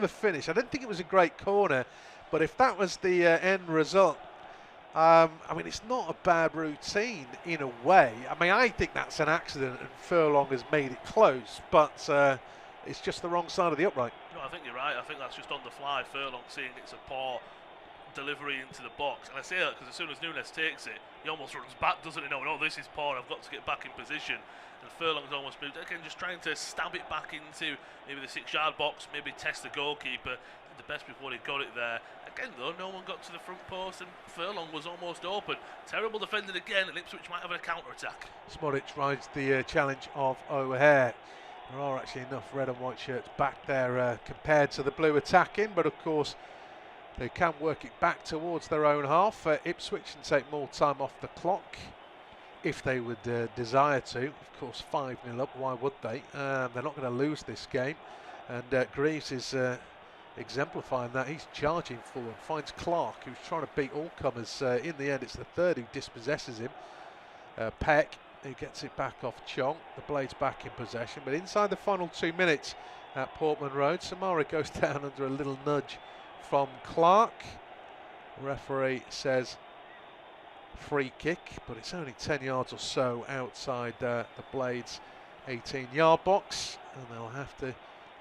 The finish. I didn't think it was a great corner, but if that was the end result, I mean, it's not a bad routine in a way. I mean, I think that's an accident and Furlong has made it close, but it's just the wrong side of the upright. No, I think you're right. I think that's just on the fly. Furlong seeing it's a poor delivery into the box. And I say that because as soon as Nunes takes it, he almost runs back, doesn't he? No, this is poor. I've got to get back in position. And Furlong's almost moved, again, just trying to stab it back into maybe the 6-yard box, maybe test the goalkeeper. Did the best before he got it there. Again, though, no one got to the front post and Furlong was almost open. Terrible defending again, and Ipswich might have a counter-attack. Smodic rides the challenge of O'Hare. There are actually enough red and white shirts back there compared to the blue attacking, but of course they can work it back towards their own half. Ipswich and take more time off the clock if they would desire to. Of course, 5-0 up, why would they? They're not going to lose this game. And Greaves is exemplifying that. He's charging forward, finds Clark, who's trying to beat all comers. In the end, it's the third who dispossesses him. Peck, who gets it back off Chong. The Blades back in possession. But inside the final 2 minutes at Portman Road, Samara goes down under a little nudge from Clark. The referee says free kick, but it's only 10 yards or so outside the Blades 18-yard box, and they'll have to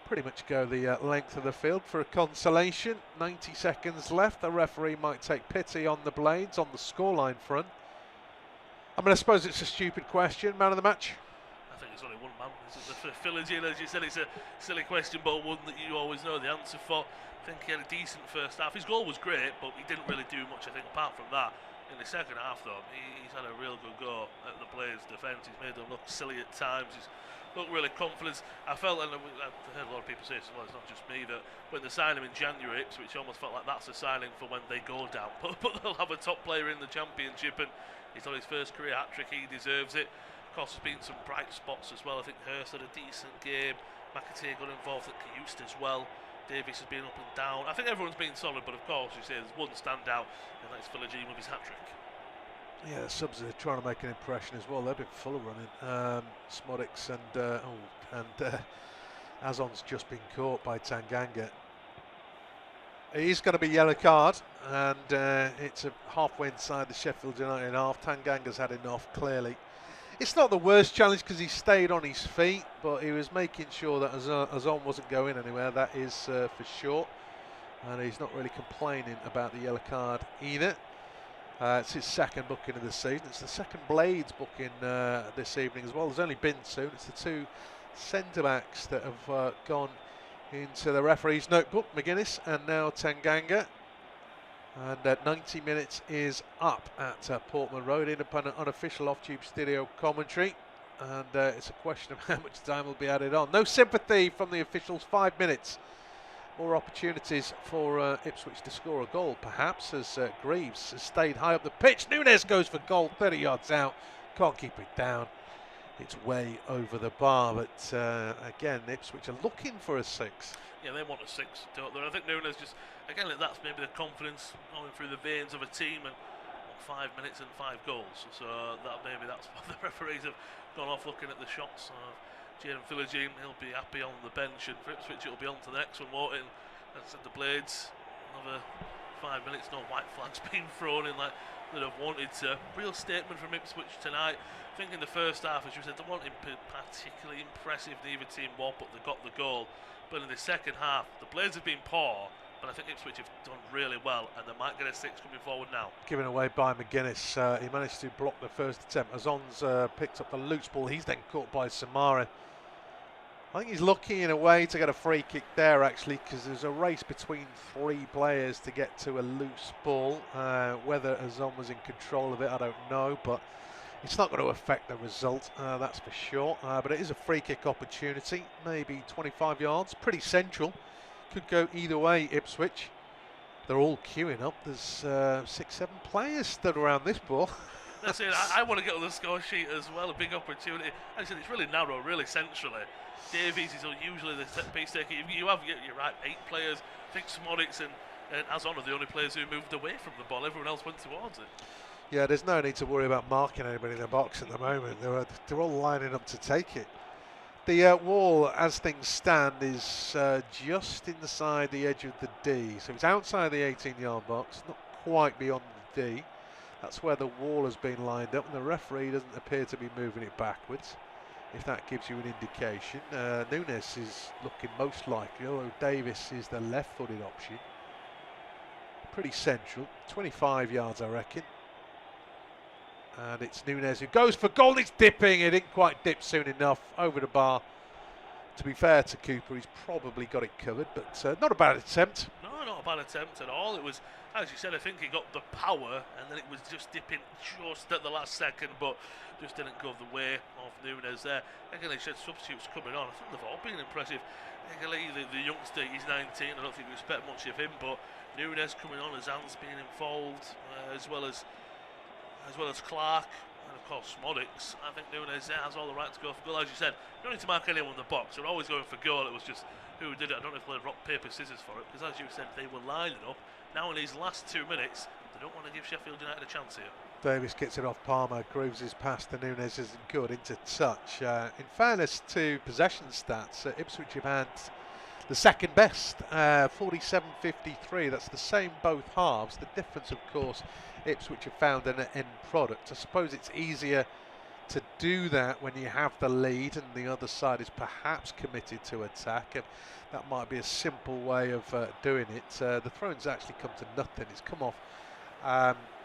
pretty much go the length of the field for a consolation. 90 seconds left. The referee might take pity on the Blades on the scoreline front. I mean, I suppose it's a stupid question. Man of the match? I think it's only one man. Philogene, as you said, it's a silly question, but one that you always know the answer for. I think he had a decent first half. His goal was great, but he didn't really do much, I think, apart from that. In the second half, though, he's had a real good go at the Blades' defence. He's made them look silly at times. He's looked really confident. I felt, and I've heard a lot of people say, well, it's not just me, that when they signed him in January, Ipswich almost felt like that's a signing for when they go down. But they'll have a top player in the Championship, and he's on his first career hat-trick. He deserves it. Of course, there's been some bright spots as well. I think Hurst had a decent game. McAtee got involved at Cayuste as well. Davies has been up and down. I think everyone's been solid, but of course, you say there's one standout, and that's Philogene with his hat-trick. Yeah, the subs are trying to make an impression as well. They've been full of running. Smodics and Azon's just been caught by Tanganga. He's going to be yellow card, and it's a halfway inside the Sheffield United half. Tanganga's had enough, clearly. It's not the worst challenge because he stayed on his feet, but he was making sure that Azon wasn't going anywhere. That is for sure. And he's not really complaining about the yellow card either. It's his second booking of the season. It's the second Blades booking this evening as well. There's only been two. It's the two centre-backs that have gone into the referee's notebook, McGuinness and now Tanganga. And 90 minutes is up at Portman Road. Independent unofficial off-tube studio commentary. And it's a question of how much time will be added on. No sympathy from the officials. 5 minutes. More opportunities for Ipswich to score a goal, perhaps, as Greaves has stayed high up the pitch. Nunes goes for goal, 30 yards out. Can't keep it down. It's way over the bar. But again, Ipswich are looking for a 6. Yeah, they want a 6, don't they? I think Nunes just, again, that's maybe the confidence going through the veins of a team, and 5 minutes and 5 goals. So maybe that's why the referees have gone off looking at the shots. Jaden Philogene, he'll be happy on the bench, and for Ipswich it'll be on to the next one, won't it? And said the Blades, another 5 minutes, no white flags being thrown in like they'd have wanted to. Real statement from Ipswich tonight. I think in the first half, as you said, they weren't particularly impressive, neither team was, but they got the goal. But in the second half, the Blades have been poor, but I think Ipswich have done really well, and they might get a 6 coming forward now. Given away by McGuinness. He managed to block the first attempt. Azon's picked up the loose ball. He's then caught by Samara. I think he's looking in a way to get a free kick there, actually, because there's a race between 3 players to get to a loose ball. Whether Azon was in control of it, I don't know, but it's not going to affect the result, that's for sure. But it is a free kick opportunity, maybe 25 yards, pretty central. Could go either way, Ipswich. They're all queuing up. There's 6-7 players stood around this ball. That's it. I want to get on the score sheet as well. A big opportunity. As I said, it's really narrow, really centrally. Davies is usually the set piece taker. You're right, 8 players. I think Smodics and Azon are the only players who moved away from the ball. Everyone else went towards it. Yeah, there's no need to worry about marking anybody in the box at the moment. They're all lining up to take it. The wall, as things stand, is just inside the edge of the D. So it's outside the 18-yard box, not quite beyond the D. That's where the wall has been lined up, and the referee doesn't appear to be moving it backwards, if that gives you an indication. Nunes is looking most likely, although Davis is the left-footed option. Pretty central, 25 yards I reckon. And it's Nunes who goes for goal. It's dipping. It didn't quite dip soon enough over the bar. To be fair to Cooper, he's probably got it covered, but not a bad attempt. No, not a bad attempt at all. It was, as you said, I think he got the power, and then it was just dipping just at the last second, but just didn't go the way of Nunes there. Egele said substitutes coming on. I think they've all been impressive. Egele, the youngster, he's 19. I don't think we expect much of him, but Nunes coming on, his hands being involved, as well as Clark, and of course Smodics. I think Nunes has all the right to go for goal. As you said, you don't need to mark anyone in the box. They're always going for goal. It was just who did it. I don't know if they played rock, paper, scissors for it, because as you said, they were lining up. Now in these last 2 minutes, they don't want to give Sheffield United a chance here. Davis gets it off Palmer, grooves his pass to Nunes, isn't good, into touch. In fairness to possession stats, Ipswich have had the second best, 47-53. That's the same both halves. The difference, of course, Ipswich have found an end product. I suppose it's easier to do that when you have the lead and the other side is perhaps committed to attack, and that might be a simple way of doing it. The throw-in's actually come to nothing. It's come off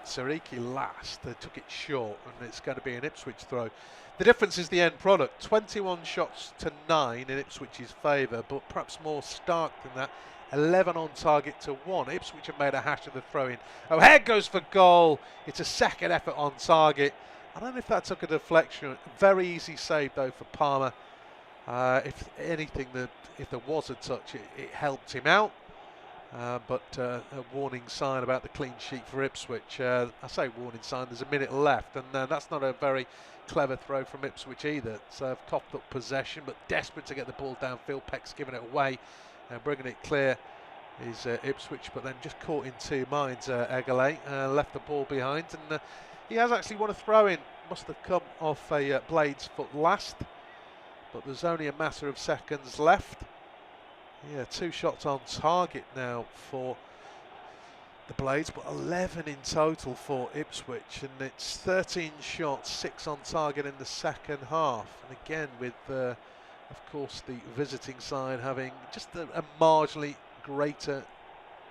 Sariki last. They took it short, and it's going to be an Ipswich throw. The difference is the end product. 21 shots to 9 in Ipswich's favour, but perhaps more stark than that. 11 on target to 1. Ipswich have made a hash of the throw-in. O'Hare goes for goal. It's a second effort on target. I don't know if that took a deflection. Very easy save though for Palmer. If anything, if there was a touch, it helped him out. But a warning sign about the clean sheet for Ipswich. I say warning sign, there's a minute left, and that's not a very clever throw from Ipswich either. So coughed up possession, but desperate to get the ball downfield. Peck's giving it away. Bringing it clear is Ipswich, but then just caught in two minds. Egele left the ball behind, and he has actually won a throw-in. Must have come off a Blade's foot last, but there's only a matter of seconds left. Yeah, 2 shots on target now for the Blades, but 11 in total for Ipswich, and it's 13 shots, 6 on target in the second half. And again, with of course the visiting side having just a marginally greater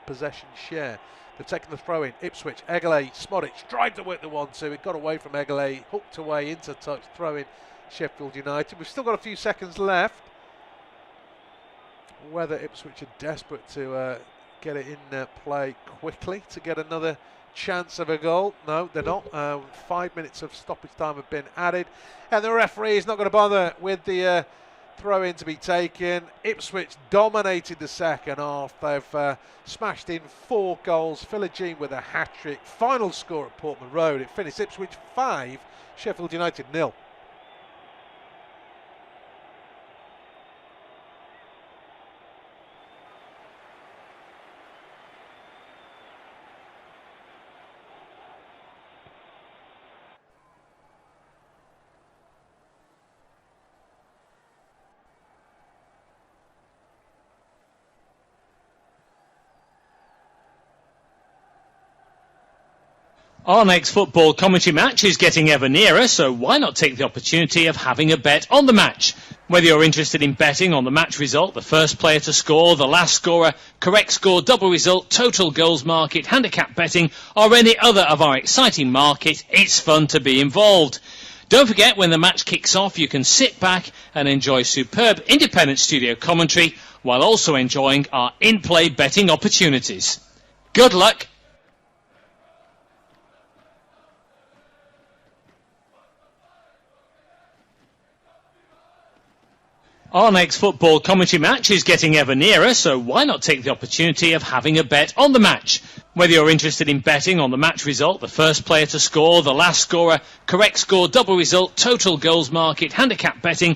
possession share. They've taken the throw in. Ipswich, Egele, Smodic tried to work the 1-2. It got away from Egele, hooked away into touch, throw in Sheffield United. We've still got a few seconds left. Whether Ipswich are desperate to get it in play quickly to get another chance of a goal. No, they're not. 5 minutes of stoppage time have been added, and the referee is not going to bother with the throw-in to be taken. Ipswich dominated the second half. They've smashed in 4 goals. Philogene with a hat-trick. Final score at Portman Road. It finished Ipswich 5, Sheffield United 0. Our next football commentary match is getting ever nearer, so why not take the opportunity of having a bet on the match? Whether you're interested in betting on the match result, the first player to score, the last scorer, correct score, double result, total goals market, handicap betting, or any other of our exciting markets, it's fun to be involved. Don't forget, when the match kicks off, you can sit back and enjoy superb independent studio commentary while also enjoying our in-play betting opportunities. Good luck. Our next football commentary match is getting ever nearer, so why not take the opportunity of having a bet on the match? Whether you're interested in betting on the match result, the first player to score, the last scorer, correct score, double result, total goals market, handicap betting,